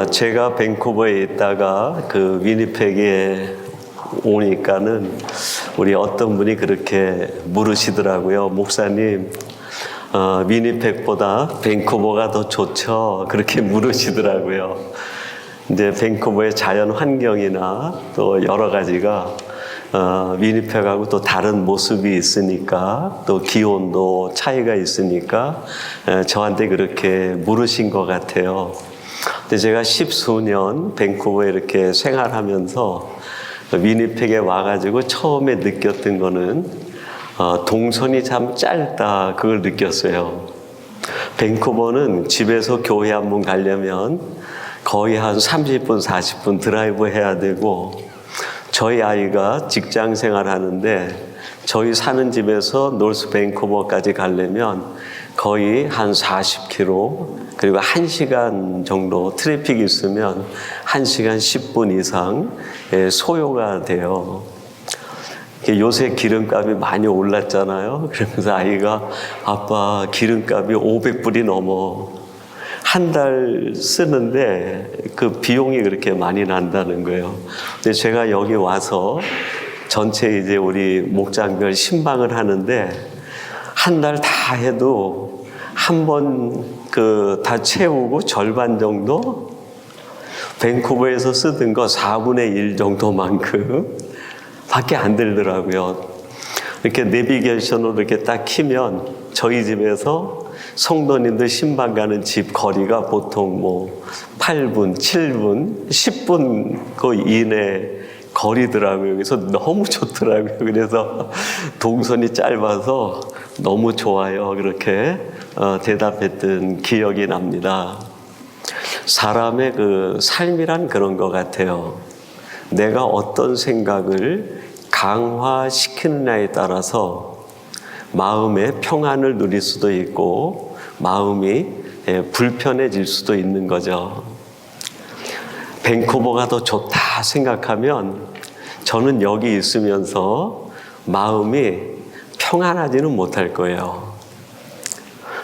제가 밴쿠버에 있다가 그 위니펙에 오니까는 우리 어떤 분이 그렇게 물으시더라고요. 목사님, 위니펙보다 밴쿠버가 더 좋죠? 그렇게 물으시더라고요. 이제 밴쿠버의 자연 환경이나 또 여러 가지가 위니펙하고 또 다른 모습이 있으니까, 또 기온도 차이가 있으니까 저한테 그렇게 물으신 것 같아요. 근데 제가 10수년 밴쿠버에 이렇게 생활하면서 위니펙에 와가지고 처음에 느꼈던 거는 동선이 참 짧다, 그걸 느꼈어요. 밴쿠버는 집에서 교회 한 번 가려면 거의 한 30분, 40분 드라이브 해야 되고, 저희 아이가 직장 생활하는데 저희 사는 집에서 노스 밴쿠버까지 가려면 거의 한 40km, 그리고 1시간 정도 트래픽이 있으면 1시간 10분 이상 소요가 돼요. 요새 기름값이 많이 올랐잖아요. 그러면서 아이가 아빠 기름값이 500불이 넘어. 한 달 쓰는데 그 비용이 그렇게 많이 난다는 거예요. 근데 제가 여기 와서 전체 이제 우리 목장별 신방을 하는데 한 달 다 해도 한 번 다 채우고 절반 정도? 밴쿠버에서 쓰던 거 4분의 1 정도만큼 밖에 안 들더라고요. 이렇게 내비게이션으로 이렇게 딱 키면 저희 집에서 성도님들 신방 가는 집 거리가 보통 8분, 7분, 10분 그 이내 거리더라고요. 그래서 너무 좋더라고요. 그래서 동선이 짧아서 너무 좋아요. 그렇게 대답했던 기억이 납니다. 사람의 그 삶이란 그런 것 같아요. 내가 어떤 생각을 강화시키느냐에 따라서 마음의 평안을 누릴 수도 있고 마음이 불편해질 수도 있는 거죠. 밴쿠버가 더 좋다 생각하면 저는 여기 있으면서 마음이 평안하지는 못할 거예요.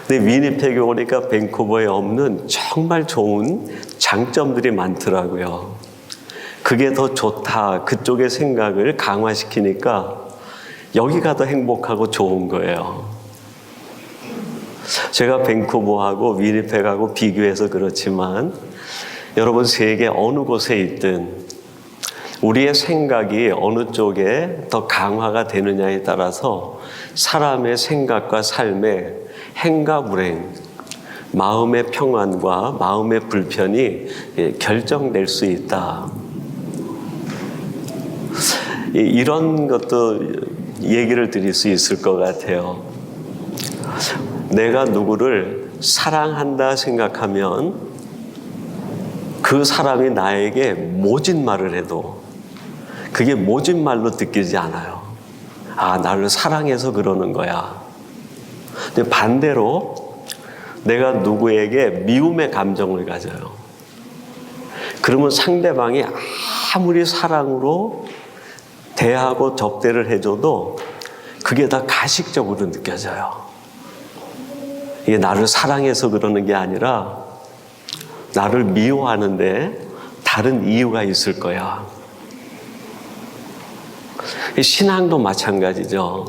근데 위니펙에 오니까 밴쿠버에 없는 정말 좋은 장점들이 많더라고요. 그게 더 좋다, 그쪽의 생각을 강화시키니까 여기가 더 행복하고 좋은 거예요. 제가 밴쿠버하고 위니펙하고 비교해서 그렇지만 여러분 세계 어느 곳에 있든 우리의 생각이 어느 쪽에 더 강화가 되느냐에 따라서 사람의 생각과 삶의 행과 불행, 마음의 평안과 마음의 불편이 결정될 수 있다. 이런 것도 얘기를 드릴 수 있을 것 같아요. 내가 누구를 사랑한다 생각하면 그 사람이 나에게 모진 말을 해도 그게 모진 말로 느끼지 않아요. 나를 사랑해서 그러는 거야. 근데 반대로 내가 누구에게 미움의 감정을 가져요. 그러면 상대방이 아무리 사랑으로 대하고 접대를 해줘도 그게 다 가식적으로 느껴져요. 이게 나를 사랑해서 그러는 게 아니라 나를 미워하는데 다른 이유가 있을 거야. 신앙도 마찬가지죠.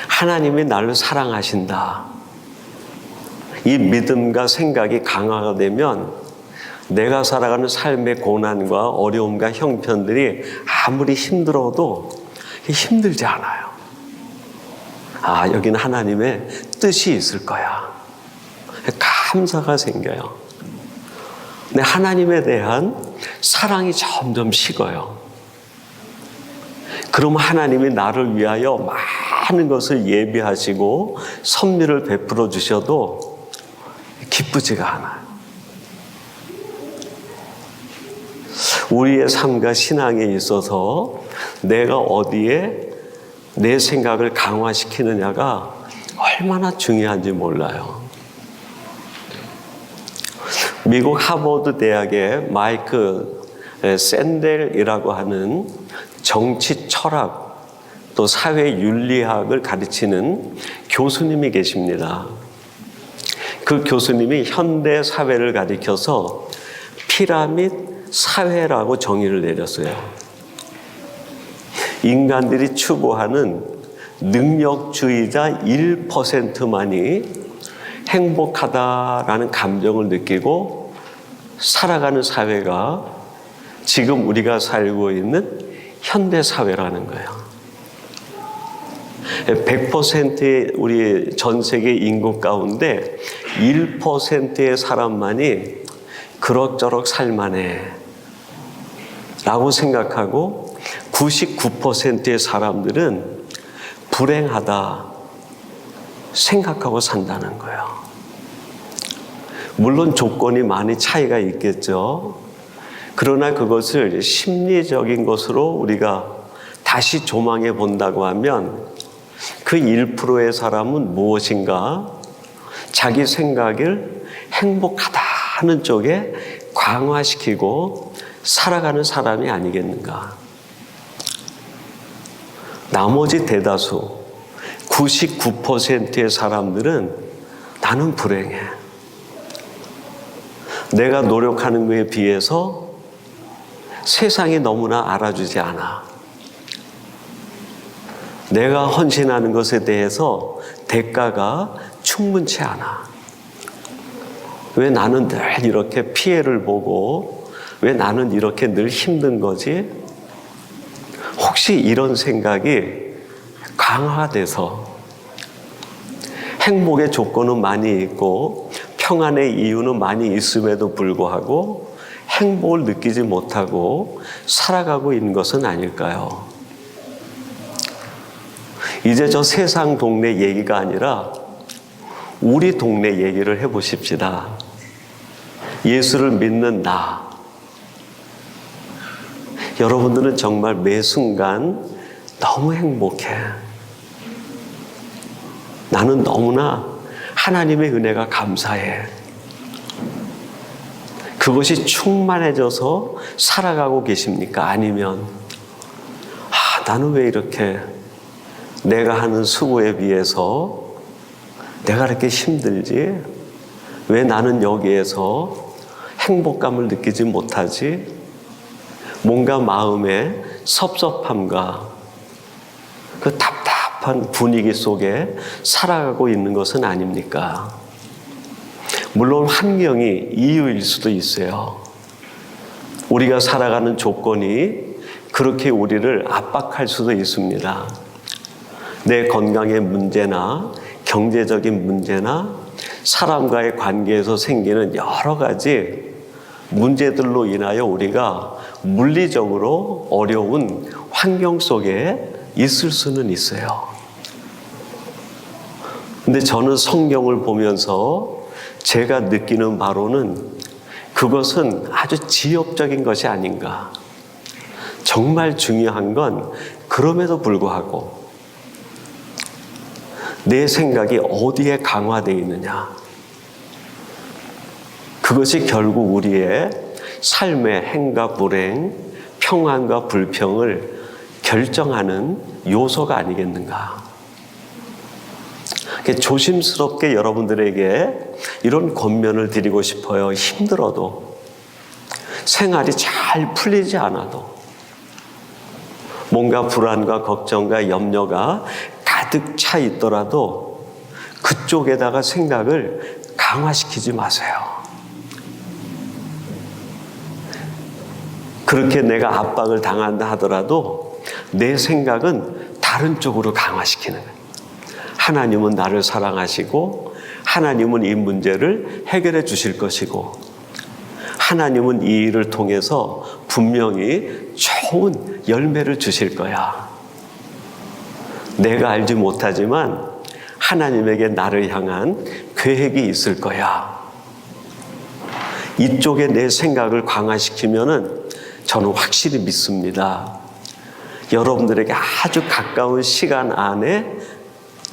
하나님이 나를 사랑하신다. 이 믿음과 생각이 강화가 되면 내가 살아가는 삶의 고난과 어려움과 형편들이 아무리 힘들어도 힘들지 않아요. 여기는 하나님의 뜻이 있을 거야. 감사가 생겨요. 근데 하나님에 대한 사랑이 점점 식어요. 그럼 하나님이 나를 위하여 많은 것을 예비하시고 선미를 베풀어 주셔도 기쁘지가 않아요. 우리의 삶과 신앙에 있어서 내가 어디에 내 생각을 강화시키느냐가 얼마나 중요한지 몰라요. 미국 하버드 대학의 마이크 샌델이라고 하는 정치 철학 또 사회 윤리학을 가르치는 교수님이 계십니다. 그 교수님이 현대 사회를 가리켜서 피라밋 사회라고 정의를 내렸어요. 인간들이 추구하는 능력주의자 1%만이 행복하다라는 감정을 느끼고 살아가는 사회가 지금 우리가 살고 있는 현대사회라는 거예요. 100%의 우리 전 세계 인구 가운데 1%의 사람만이 그럭저럭 살만해 라고 생각하고 99%의 사람들은 불행하다 생각하고 산다는 거예요. 물론 조건이 많이 차이가 있겠죠. 그러나 그것을 심리적인 것으로 우리가 다시 조망해 본다고 하면 그 1%의 사람은 무엇인가 자기 생각을 행복하다는 쪽에 강화시키고 살아가는 사람이 아니겠는가. 나머지 대다수 99%의 사람들은 나는 불행해. 내가 노력하는 것에 비해서 세상이 너무나 알아주지 않아. 내가 헌신하는 것에 대해서 대가가 충분치 않아. 왜 나는 늘 이렇게 피해를 보고 왜 나는 이렇게 늘 힘든 거지? 혹시 이런 생각이 강화돼서 행복의 조건은 많이 있고 평안의 이유는 많이 있음에도 불구하고 행복을 느끼지 못하고 살아가고 있는 것은 아닐까요? 이제 저 세상 동네 얘기가 아니라 우리 동네 얘기를 해보십시다. 예수를 믿는 나. 여러분들은 정말 매 순간 너무 행복해. 나는 너무나 하나님의 은혜가 감사해. 그것이 충만해져서 살아가고 계십니까? 아니면 나는 왜 이렇게 내가 하는 수고에 비해서 내가 이렇게 힘들지? 왜 나는 여기에서 행복감을 느끼지 못하지? 뭔가 마음에 섭섭함과 그 답답한 분위기 속에 살아가고 있는 것은 아닙니까? 물론 환경이 이유일 수도 있어요. 우리가 살아가는 조건이 그렇게 우리를 압박할 수도 있습니다. 내 건강의 문제나 경제적인 문제나 사람과의 관계에서 생기는 여러 가지 문제들로 인하여 우리가 물리적으로 어려운 환경 속에 있을 수는 있어요. 근데 저는 성경을 보면서 제가 느끼는 바로는 그것은 아주 지엽적인 것이 아닌가. 정말 중요한 건 그럼에도 불구하고 내 생각이 어디에 강화되어 있느냐. 그것이 결국 우리의 삶의 행과 불행, 평안과 불평을 결정하는 요소가 아니겠는가. 조심스럽게 여러분들에게 이런 권면을 드리고 싶어요. 힘들어도, 생활이 잘 풀리지 않아도, 뭔가 불안과 걱정과 염려가 가득 차 있더라도 그쪽에다가 생각을 강화시키지 마세요. 그렇게 내가 압박을 당한다 하더라도 내 생각은 다른 쪽으로 강화시키는 거예요. 하나님은 나를 사랑하시고 하나님은 이 문제를 해결해 주실 것이고 하나님은 이 일을 통해서 분명히 좋은 열매를 주실 거야. 내가 알지 못하지만 하나님에게 나를 향한 계획이 있을 거야. 이쪽에 내 생각을 강화시키면은 저는 확실히 믿습니다. 여러분들에게 아주 가까운 시간 안에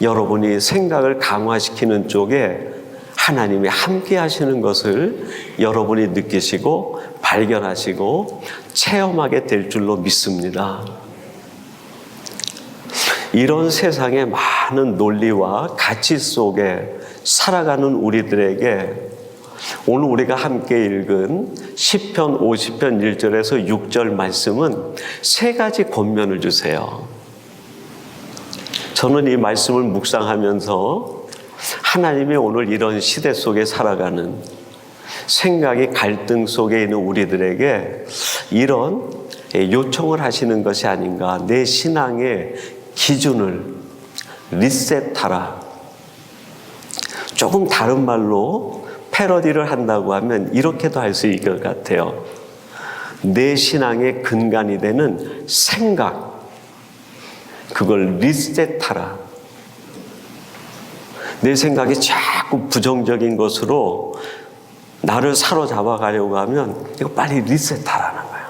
여러분이 생각을 강화시키는 쪽에 하나님이 함께 하시는 것을 여러분이 느끼시고 발견하시고 체험하게 될 줄로 믿습니다. 이런 세상의 많은 논리와 가치 속에 살아가는 우리들에게 오늘 우리가 함께 읽은 시편 50편 1절에서 6절 말씀은 세 가지 권면을 주세요. 저는 이 말씀을 묵상하면서 하나님이 오늘 이런 시대 속에 살아가는 생각의 갈등 속에 있는 우리들에게 이런 요청을 하시는 것이 아닌가. 내 신앙의 기준을 리셋하라. 조금 다른 말로 패러디를 한다고 하면 이렇게도 할 수 있을 것 같아요. 내 신앙의 근간이 되는 생각, 그걸 리셋하라. 내 생각이 자꾸 부정적인 것으로 나를 사로잡아 가려고 하면 이거 빨리 리셋하라는 거예요.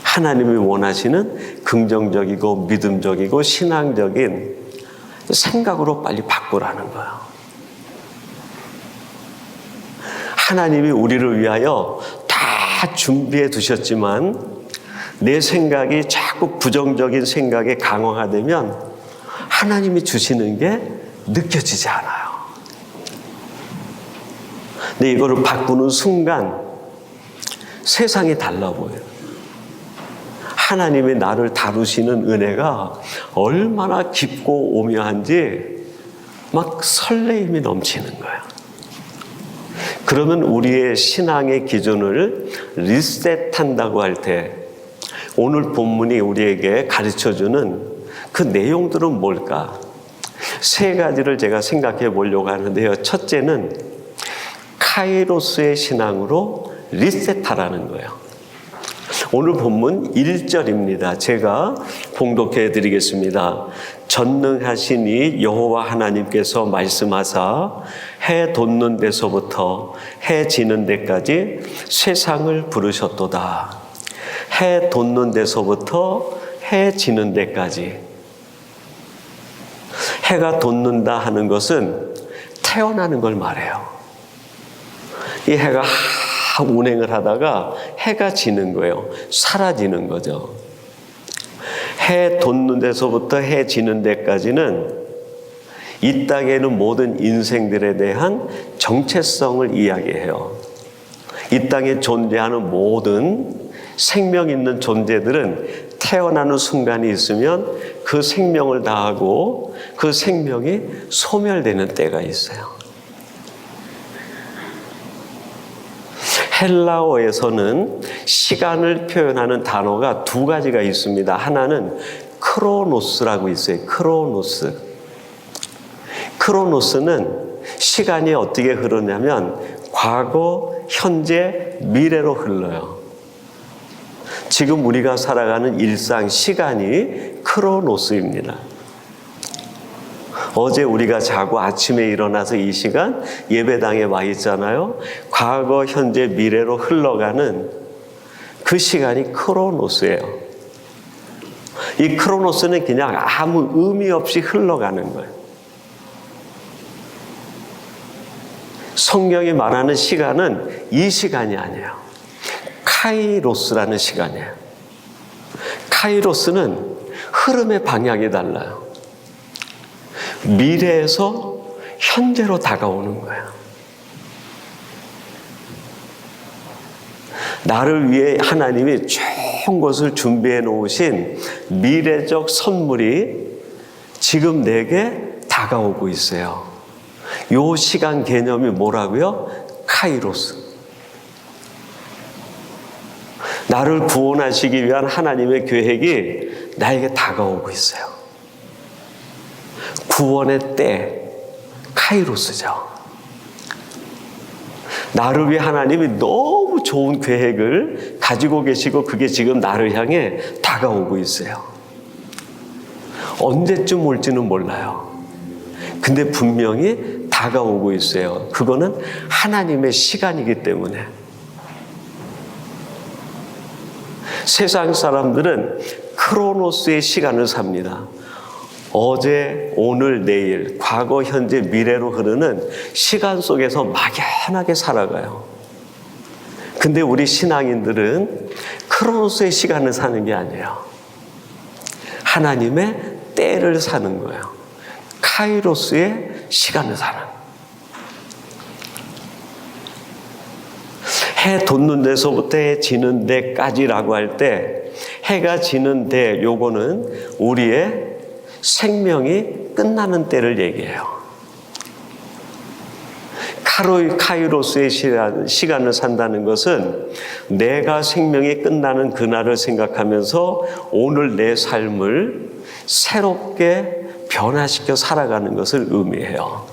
하나님이 원하시는 긍정적이고 믿음적이고 신앙적인 생각으로 빨리 바꾸라는 거예요. 하나님이 우리를 위하여 다 준비해 두셨지만 내 생각이 자꾸 부정적인 생각에 강화되면 하나님이 주시는 게 느껴지지 않아요. 근데 이거를 바꾸는 순간 세상이 달라 보여요. 하나님이 나를 다루시는 은혜가 얼마나 깊고 오묘한지 막 설레임이 넘치는 거예요. 그러면 우리의 신앙의 기준을 리셋한다고 할 때 오늘 본문이 우리에게 가르쳐주는 그 내용들은 뭘까? 세 가지를 제가 생각해 보려고 하는데요. 첫째는 카이로스의 신앙으로 리셋하라는 거예요. 오늘 본문 1절입니다. 제가 봉독해 드리겠습니다. 전능하시니 여호와 하나님께서 말씀하사 해 돋는 데서부터 해 지는 데까지 세상을 부르셨도다. 해 돋는 데서부터 해 지는 데까지. 해가 돋는다 하는 것은 태어나는 걸 말해요. 이 해가 운행을 하다가 해가 지는 거예요. 사라지는 거죠. 해 돋는 데서부터 해 지는 데까지는 이 땅에는 모든 인생들에 대한 정체성을 이야기해요. 이 땅에 존재하는 모든 생명 있는 존재들은 태어나는 순간이 있으면 그 생명을 다하고 그 생명이 소멸되는 때가 있어요. 헬라어에서는 시간을 표현하는 단어가 두 가지가 있습니다. 하나는 크로노스라고 있어요. 크로노스. 크로노스는 시간이 어떻게 흐르냐면 과거, 현재, 미래로 흘러요. 지금 우리가 살아가는 일상 시간이 크로노스입니다. 어제 우리가 자고 아침에 일어나서 이 시간 예배당에 와 있잖아요. 과거, 현재, 미래로 흘러가는 그 시간이 크로노스예요. 이 크로노스는 그냥 아무 의미 없이 흘러가는 거예요. 성경이 말하는 시간은 이 시간이 아니에요. 카이로스라는 시간이에요. 카이로스는 흐름의 방향이 달라요. 미래에서 현재로 다가오는 거예요. 나를 위해 하나님이 좋은 것을 준비해 놓으신 미래적 선물이 지금 내게 다가오고 있어요. 이 시간 개념이 뭐라고요? 카이로스. 나를 구원하시기 위한 하나님의 계획이 나에게 다가오고 있어요. 구원의 때, 카이로스죠. 나를 위해 하나님이 너무 좋은 계획을 가지고 계시고 그게 지금 나를 향해 다가오고 있어요. 언제쯤 올지는 몰라요. 근데 분명히 다가오고 있어요. 그거는 하나님의 시간이기 때문에. 세상 사람들은 크로노스의 시간을 삽니다. 어제, 오늘, 내일, 과거, 현재, 미래로 흐르는 시간 속에서 막연하게 살아가요. 근데 우리 신앙인들은 크로노스의 시간을 사는 게 아니에요. 하나님의 때를 사는 거예요. 카이로스의 시간을 사는. 해 돋는 데서부터 해 지는 데까지라고 할 때 해가 지는 데 요거는 우리의 생명이 끝나는 때를 얘기해요. 카이로스의 시간을 산다는 것은 내가 생명이 끝나는 그날을 생각하면서 오늘 내 삶을 새롭게 변화시켜 살아가는 것을 의미해요.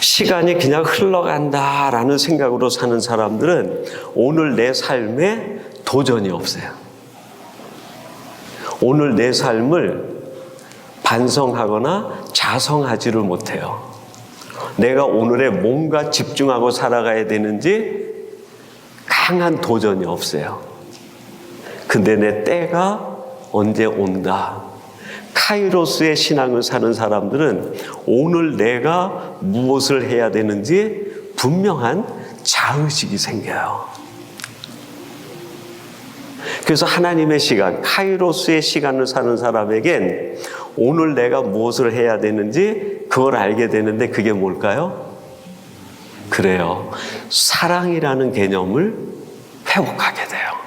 시간이 그냥 흘러간다라는 생각으로 사는 사람들은 오늘 내 삶에 도전이 없어요. 오늘 내 삶을 반성하거나 자성하지를 못해요. 내가 오늘에 뭔가 집중하고 살아가야 되는지 강한 도전이 없어요. 근데 내 때가 언제 온다. 카이로스의 신앙을 사는 사람들은 오늘 내가 무엇을 해야 되는지 분명한 자의식이 생겨요. 그래서 하나님의 시간, 카이로스의 시간을 사는 사람에겐 오늘 내가 무엇을 해야 되는지 그걸 알게 되는데 그게 뭘까요? 그래요. 사랑이라는 개념을 회복하게 돼요.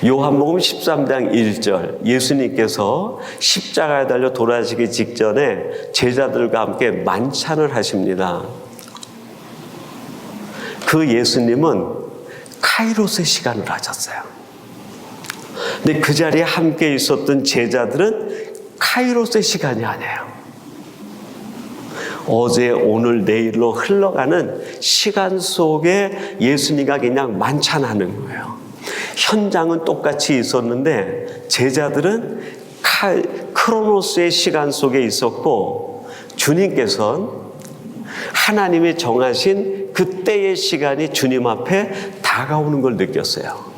요한복음 13장 1절 예수님께서 십자가에 달려 돌아가시기 직전에 제자들과 함께 만찬을 하십니다. 그 예수님은 카이로스의 시간을 하셨어요. 근데 그 자리에 함께 있었던 제자들은 카이로스의 시간이 아니에요. 어제 오늘 내일로 흘러가는 시간 속에 예수님과 그냥 만찬하는 거예요. 현장은 똑같이 있었는데 제자들은 크로노스의 시간 속에 있었고 주님께서는 하나님이 정하신 그때의 시간이 주님 앞에 다가오는 걸 느꼈어요.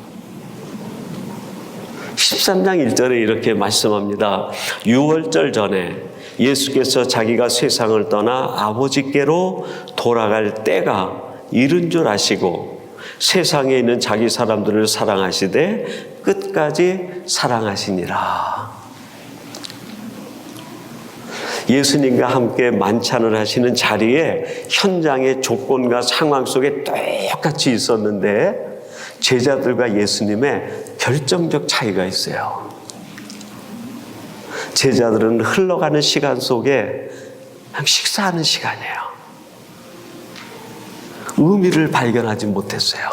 13장 1절에 이렇게 말씀합니다. 유월절 전에 예수께서 자기가 세상을 떠나 아버지께로 돌아갈 때가 이른 줄 아시고 세상에 있는 자기 사람들을 사랑하시되 끝까지 사랑하시니라. 예수님과 함께 만찬을 하시는 자리에 현장의 조건과 상황 속에 똑같이 있었는데 제자들과 예수님의 결정적 차이가 있어요. 제자들은 흘러가는 시간 속에 그냥 식사하는 시간이에요. 의미를 발견하지 못했어요.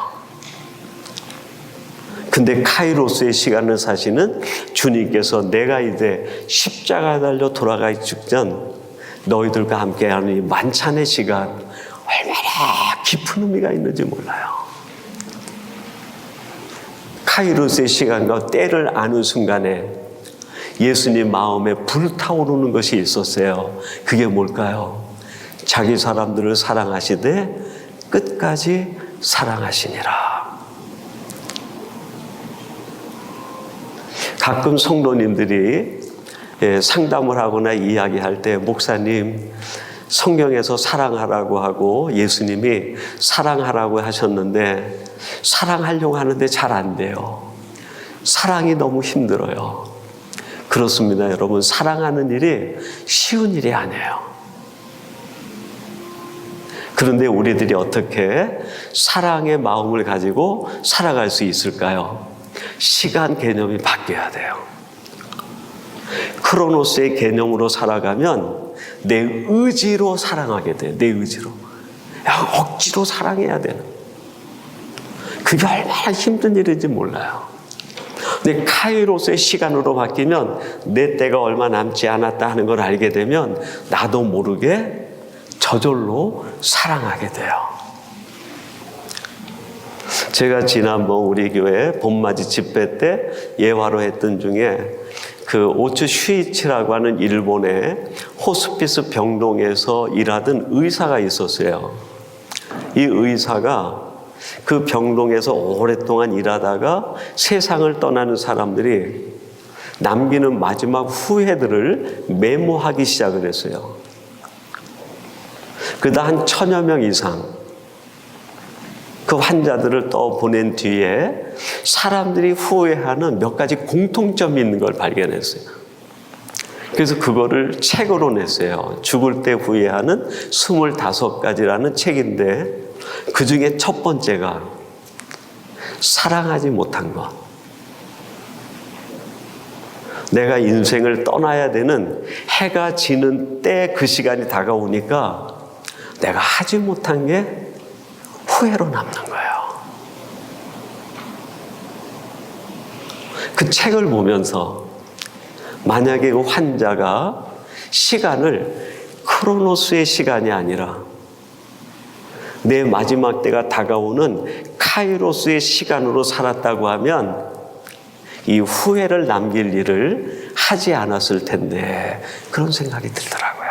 근데 카이로스의 시간을 사시는 주님께서 내가 이제 십자가 달려 돌아가기 직전 너희들과 함께하는 이 만찬의 시간 얼마나 깊은 의미가 있는지 몰라요. 카이로스의 시간과 때를 아는 순간에 예수님 마음에 불타오르는 것이 있었어요. 그게 뭘까요? 자기 사람들을 사랑하시되 끝까지 사랑하시니라. 가끔 성도님들이 상담을 하거나 이야기할 때 목사님 성경에서 사랑하라고 하고 예수님이 사랑하라고 하셨는데 사랑하려고 하는데 잘 안 돼요. 사랑이 너무 힘들어요. 그렇습니다, 여러분. 사랑하는 일이 쉬운 일이 아니에요. 그런데 우리들이 어떻게 사랑의 마음을 가지고 살아갈 수 있을까요? 시간 개념이 바뀌어야 돼요. 크로노스의 개념으로 살아가면 내 의지로 사랑하게 돼요. 내 의지로. 억지로 사랑해야 되는. 그게 얼마나 힘든 일인지 몰라요. 근데 카이로스의 시간으로 바뀌면 내 때가 얼마 남지 않았다 하는 걸 알게 되면 나도 모르게 저절로 사랑하게 돼요. 제가 지난번 우리 교회 봄맞이 집회 때 예화로 했던 중에 그 오츠 슈이치라고 하는 일본의 호스피스 병동에서 일하던 의사가 있었어요. 이 의사가 그 병동에서 오랫동안 일하다가 세상을 떠나는 사람들이 남기는 마지막 후회들을 메모하기 시작을 했어요. 그러다 한 1000여 명 이상 그 환자들을 또 보낸 뒤에 사람들이 후회하는 몇 가지 공통점이 있는 걸 발견했어요. 그래서 그거를 책으로 냈어요. 죽을 때 후회하는 25가지라는 책인데 그 중에 첫 번째가 사랑하지 못한 것. 내가 인생을 떠나야 되는 해가 지는 때 그 시간이 다가오니까 내가 하지 못한 게 후회로 남는 거예요. 그 책을 보면서 만약에 그 환자가 시간을 크로노스의 시간이 아니라 내 마지막 때가 다가오는 카이로스의 시간으로 살았다고 하면 이 후회를 남길 일을 하지 않았을 텐데 그런 생각이 들더라고요.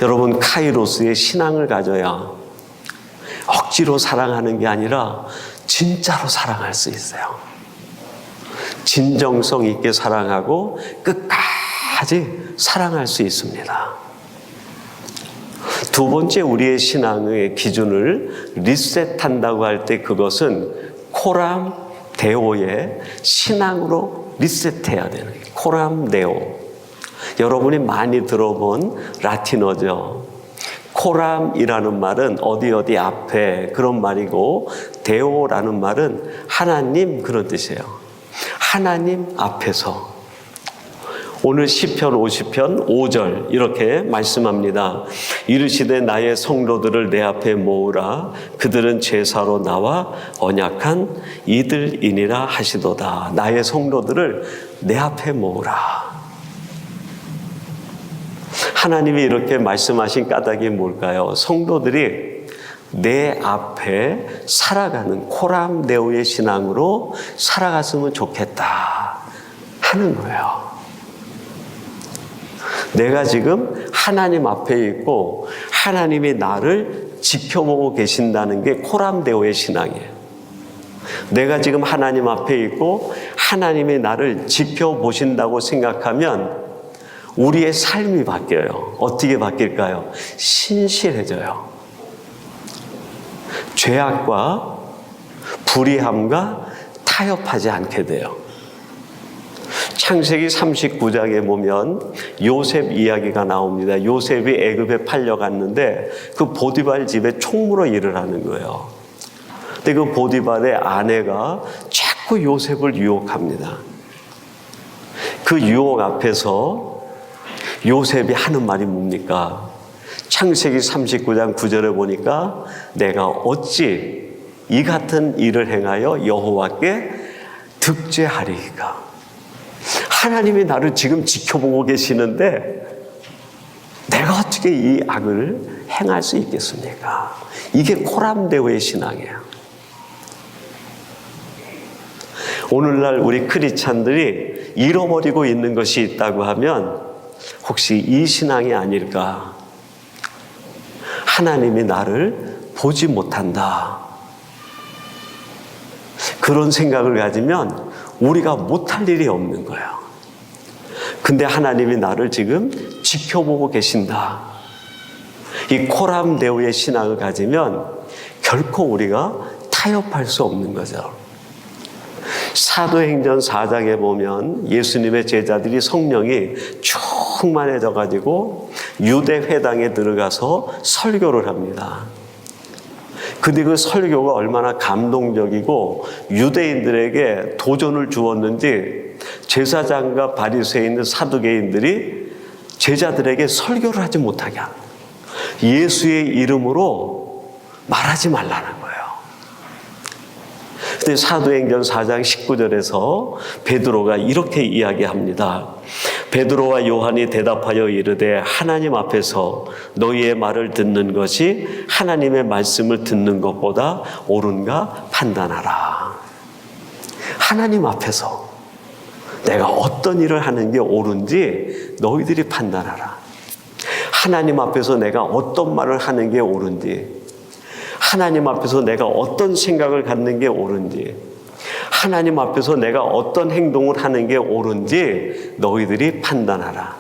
여러분, 카이로스의 신앙을 가져야 억지로 사랑하는 게 아니라 진짜로 사랑할 수 있어요. 진정성 있게 사랑하고 끝까지 사랑할 수 있습니다. 두 번째, 우리의 신앙의 기준을 리셋한다고 할 때 그것은 코람 데오의 신앙으로 리셋해야 되는 거예요. 코람 데오. 여러분이 많이 들어본 라틴어죠. 코람이라는 말은 어디 앞에 그런 말이고 데오라는 말은 하나님 그런 뜻이에요. 하나님 앞에서. 오늘 시편 50편 5절 이렇게 말씀합니다. 이르시되 나의 성도들을 내 앞에 모으라. 그들은 제사로 나와 언약한 이들이니라 하시도다. 나의 성도들을 내 앞에 모으라. 하나님이 이렇게 말씀하신 까닭이 뭘까요? 성도들이 내 앞에 살아가는 코람데오의 신앙으로 살아갔으면 좋겠다 하는 거예요. 내가 지금 하나님 앞에 있고 하나님이 나를 지켜보고 계신다는 게 코람데오의 신앙이에요. 내가 지금 하나님 앞에 있고 하나님이 나를 지켜보신다고 생각하면 우리의 삶이 바뀌어요. 어떻게 바뀔까요? 신실해져요. 죄악과 불의함과 타협하지 않게 돼요. 창세기 39장에 보면 요셉 이야기가 나옵니다. 요셉이 애굽에 팔려갔는데 그 보디발 집에 총무로 일을 하는 거예요. 근데 그 보디발의 아내가 자꾸 요셉을 유혹합니다. 그 유혹 앞에서 요셉이 하는 말이 뭡니까? 창세기 39장 9절에 보니까 내가 어찌 이 같은 일을 행하여 여호와께 득죄하리이까? 하나님이 나를 지금 지켜보고 계시는데 내가 어떻게 이 악을 행할 수 있겠습니까? 이게 코람데오의 신앙이에요. 오늘날 우리 크리스찬들이 잃어버리고 있는 것이 있다고 하면 혹시 이 신앙이 아닐까? 하나님이 나를 보지 못한다. 그런 생각을 가지면 우리가 못할 일이 없는 거예요. 근데 하나님이 나를 지금 지켜보고 계신다. 이 코람데오의 신앙을 가지면 결코 우리가 타협할 수 없는 거죠. 사도행전 4장에 보면 예수님의 제자들이 성령이 충만해져 가지고 유대 회당에 들어가서 설교를 합니다. 근데 그 설교가 얼마나 감동적이고 유대인들에게 도전을 주었는지 제사장과 바리새인 사두개인들이 제자들에게 설교를 하지 못하게 합니다. 예수의 이름으로 말하지 말라는 거예요. 근데 사도행전 4장 19절에서 베드로가 이렇게 이야기합니다. 베드로와 요한이 대답하여 이르되 하나님 앞에서 너희의 말을 듣는 것이 하나님의 말씀을 듣는 것보다 옳은가 판단하라. 하나님 앞에서 내가 어떤 일을 하는 게 옳은지 너희들이 판단하라. 하나님 앞에서 내가 어떤 말을 하는 게 옳은지, 하나님 앞에서 내가 어떤 생각을 갖는 게 옳은지, 하나님 앞에서 내가 어떤 행동을 하는 게 옳은지 너희들이 판단하라.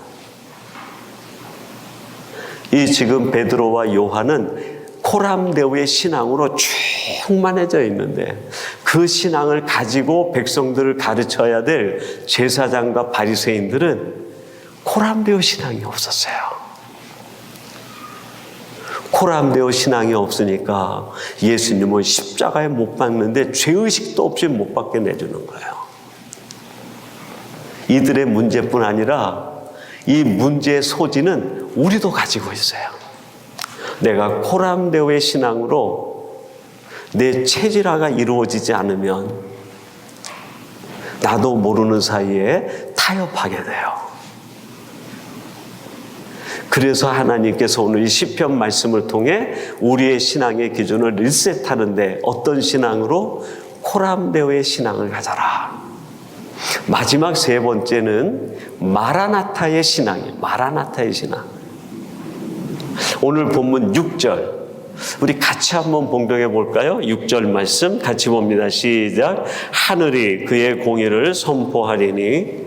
이 지금 베드로와 요한은 코람데오의 신앙으로 충만해져 있는데 그 신앙을 가지고 백성들을 가르쳐야 될 제사장과 바리새인들은 코람데오 신앙이 없었어요. 코람데오 신앙이 없으니까 예수님은 십자가에 못 박는데 죄의식도 없이 못 박게 내주는 거예요. 이들의 문제뿐 아니라 이 문제의 소지는 우리도 가지고 있어요. 내가 코람데오의 신앙으로 내 체질화가 이루어지지 않으면 나도 모르는 사이에 타협하게 돼요. 그래서 하나님께서 오늘 이 시편 말씀을 통해 우리의 신앙의 기준을 리셋하는데 어떤 신앙으로? 코람데오의 신앙을 가져라. 마지막 세 번째는 마라나타의 신앙이에요. 마라나타의 신앙. 오늘 본문 6절 우리 같이 한번 봉독해 볼까요? 6절 말씀 같이 봅니다. 시작. 하늘이 그의 공의를 선포하리니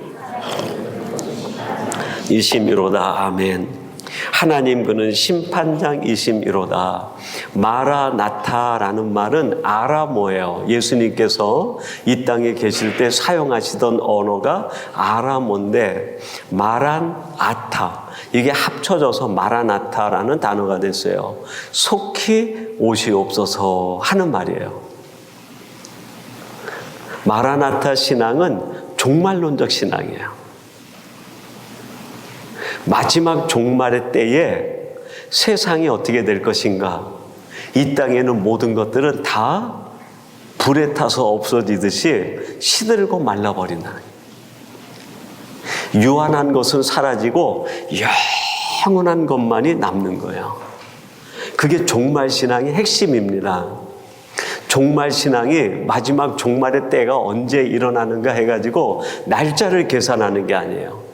이심이로다. 아멘. 하나님 그는 심판장이심이로다. 마라나타라는 말은 아람어예요. 예수님께서 이 땅에 계실 때 사용하시던 언어가 아람어인데 마란아타 이게 합쳐져서 마라나타라는 단어가 됐어요. 속히 오시옵소서 하는 말이에요. 마라나타 신앙은 종말론적 신앙이에요. 마지막 종말의 때에 세상이 어떻게 될 것인가? 이 땅에는 모든 것들은 다 불에 타서 없어지듯이 시들고 말라버린다. 유한한 것은 사라지고 영원한 것만이 남는 거예요. 그게 종말신앙의 핵심입니다. 종말신앙이 마지막 종말의 때가 언제 일어나는가 해가지고 날짜를 계산하는 게 아니에요.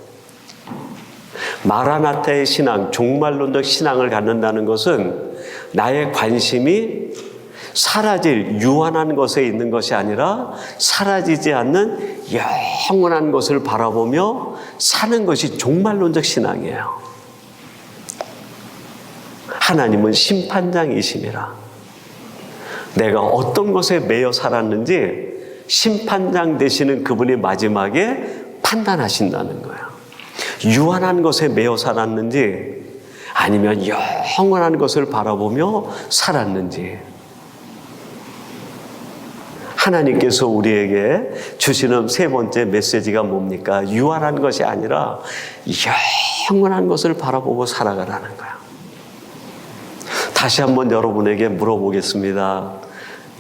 마라나타의 신앙, 종말론적 신앙을 갖는다는 것은 나의 관심이 사라질 유한한 것에 있는 것이 아니라 사라지지 않는 영원한 것을 바라보며 사는 것이 종말론적 신앙이에요. 하나님은 심판장이심이라. 내가 어떤 것에 매여 살았는지 심판장 되시는 그분이 마지막에 판단하신다는 거예요. 유한한 것에 매여 살았는지 아니면 영원한 것을 바라보며 살았는지 하나님께서 우리에게 주시는 세 번째 메시지가 뭡니까? 유한한 것이 아니라 영원한 것을 바라보고 살아가라는 거예요. 다시 한번 여러분에게 물어보겠습니다.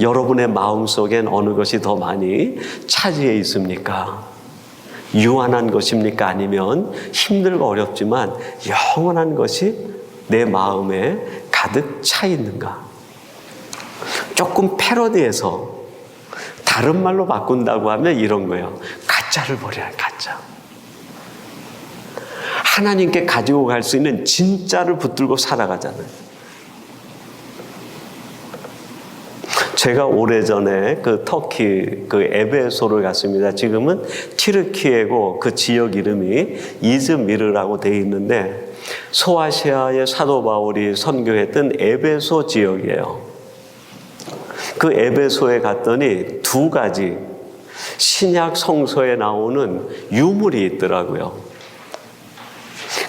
여러분의 마음속엔 어느 것이 더 많이 차지해 있습니까? 유한한 것입니까? 아니면 힘들고 어렵지만 영원한 것이 내 마음에 가득 차 있는가? 조금 패러디해서 다른 말로 바꾼다고 하면 이런 거예요. 가짜를 버려야 가짜. 하나님께 가지고 갈 수 있는 진짜를 붙들고 살아가잖아요. 제가 오래전에 그 터키 그 에베소를 갔습니다. 지금은 튀르키예고 그 지역 이름이 이즈미르라고 되어 있는데 소아시아의 사도 바울이 선교했던 에베소 지역이에요. 그 에베소에 갔더니 두 가지 신약 성서에 나오는 유물이 있더라고요.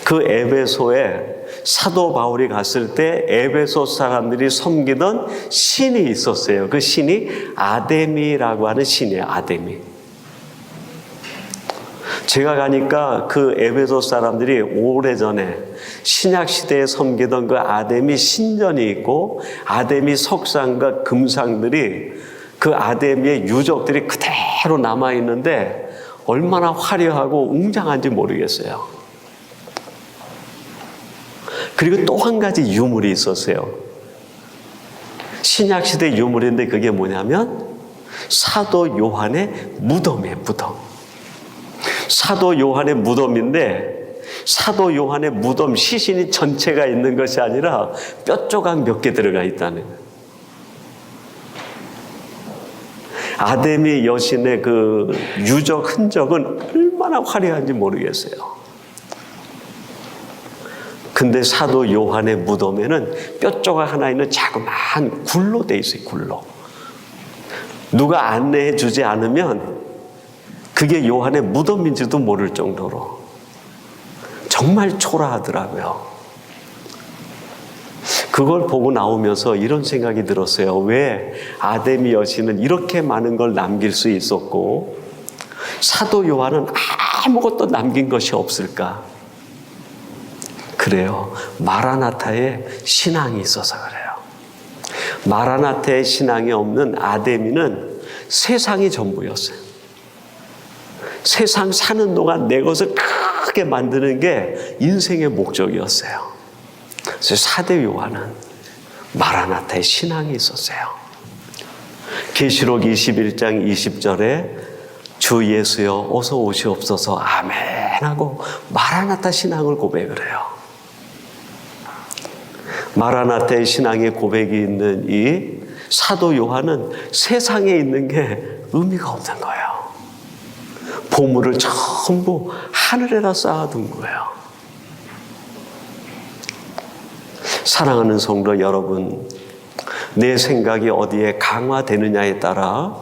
그 에베소에 사도 바울이 갔을 때 에베소 사람들이 섬기던 신이 있었어요. 그 신이 아데미라고 하는 신이에요. 아데미. 제가 가니까 그 에베소 사람들이 오래전에 신약 시대에 섬기던 그 아데미 신전이 있고 아데미 석상과 금상들이 그 아데미의 유적들이 그대로 남아있는데 얼마나 화려하고 웅장한지 모르겠어요. 그리고 또 한 가지 유물이 있었어요. 신약시대 유물인데 그게 뭐냐면 사도 요한의 무덤이에요. 무덤. 사도 요한의 무덤인데 사도 요한의 무덤 시신이 전체가 있는 것이 아니라 뼈 조각 몇 개 들어가 있다는 거예요. 아데미 여신의 그 유적 흔적은 얼마나 화려한지 모르겠어요. 근데 사도 요한의 무덤에는 뼈 조각 하나 있는 자그마한 굴로 돼 있어요. 굴로. 누가 안내해 주지 않으면 그게 요한의 무덤인지도 모를 정도로 정말 초라하더라고요. 그걸 보고 나오면서 이런 생각이 들었어요. 왜 아데미 여신은 이렇게 많은 걸 남길 수 있었고 사도 요한은 아무것도 남긴 것이 없을까? 그래요. 마라나타의 신앙이 있어서 그래요. 마라나타의 신앙이 없는 아데미는 세상이 전부였어요. 세상 사는 동안 내 것을 크게 만드는 게 인생의 목적이었어요. 그래서 사도 요한은 마라나타의 신앙이 있었어요. 계시록 21장 20절에 주 예수여 어서 오시옵소서 아멘 하고 마라나타 신앙을 고백을 해요. 마라나타의 신앙의 고백이 있는 이 사도 요한은 세상에 있는 게 의미가 없는 거예요. 보물을 전부 하늘에다 쌓아둔 거예요. 사랑하는 성도 여러분, 내 생각이 어디에 강화되느냐에 따라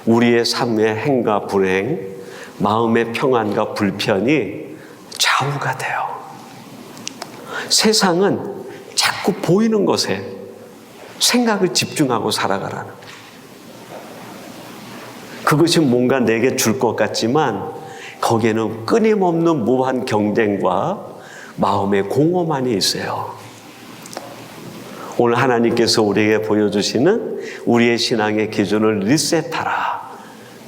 우리의 삶의 행과 불행, 마음의 평안과 불편이 좌우가 돼요. 세상은 자꾸 보이는 것에 생각을 집중하고 살아가라는, 그것이 뭔가 내게 줄 것 같지만 거기에는 끊임없는 무한 경쟁과 마음의 공허만이 있어요. 오늘 하나님께서 우리에게 보여주시는 우리의 신앙의 기준을 리셋하라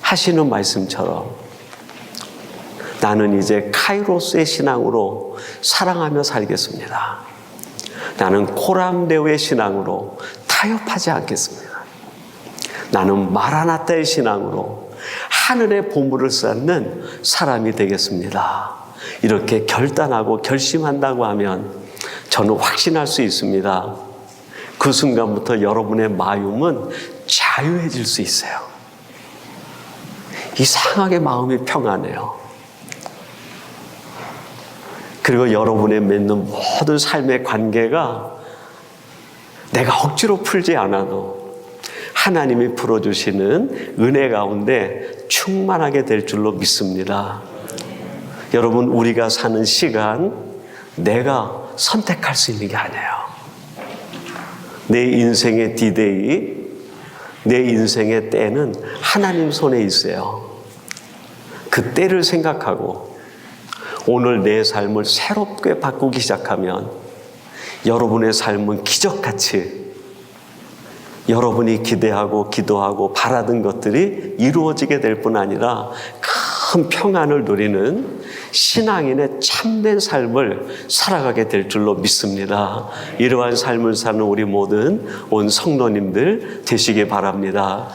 하시는 말씀처럼 나는 이제 카이로스의 신앙으로 사랑하며 살겠습니다. 나는 코람데오의 신앙으로 타협하지 않겠습니다. 나는 마라나타의 신앙으로 하늘의 보물을 쌓는 사람이 되겠습니다. 이렇게 결단하고 결심한다고 하면 저는 확신할 수 있습니다. 그 순간부터 여러분의 마음은 자유해질 수 있어요. 이상하게 마음이 평안해요. 그리고 여러분의 맺는 모든 삶의 관계가 내가 억지로 풀지 않아도 하나님이 풀어주시는 은혜 가운데 충만하게 될 줄로 믿습니다. 여러분, 우리가 사는 시간 내가 선택할 수 있는 게 아니에요. 내 인생의 디데이, 내 인생의 때는 하나님 손에 있어요. 그 때를 생각하고 오늘 내 삶을 새롭게 바꾸기 시작하면 여러분의 삶은 기적같이 여러분이 기대하고 기도하고 바라던 것들이 이루어지게 될 뿐 아니라 큰 평안을 누리는 신앙인의 참된 삶을 살아가게 될 줄로 믿습니다. 이러한 삶을 사는 우리 모든 온 성도님들 되시기 바랍니다.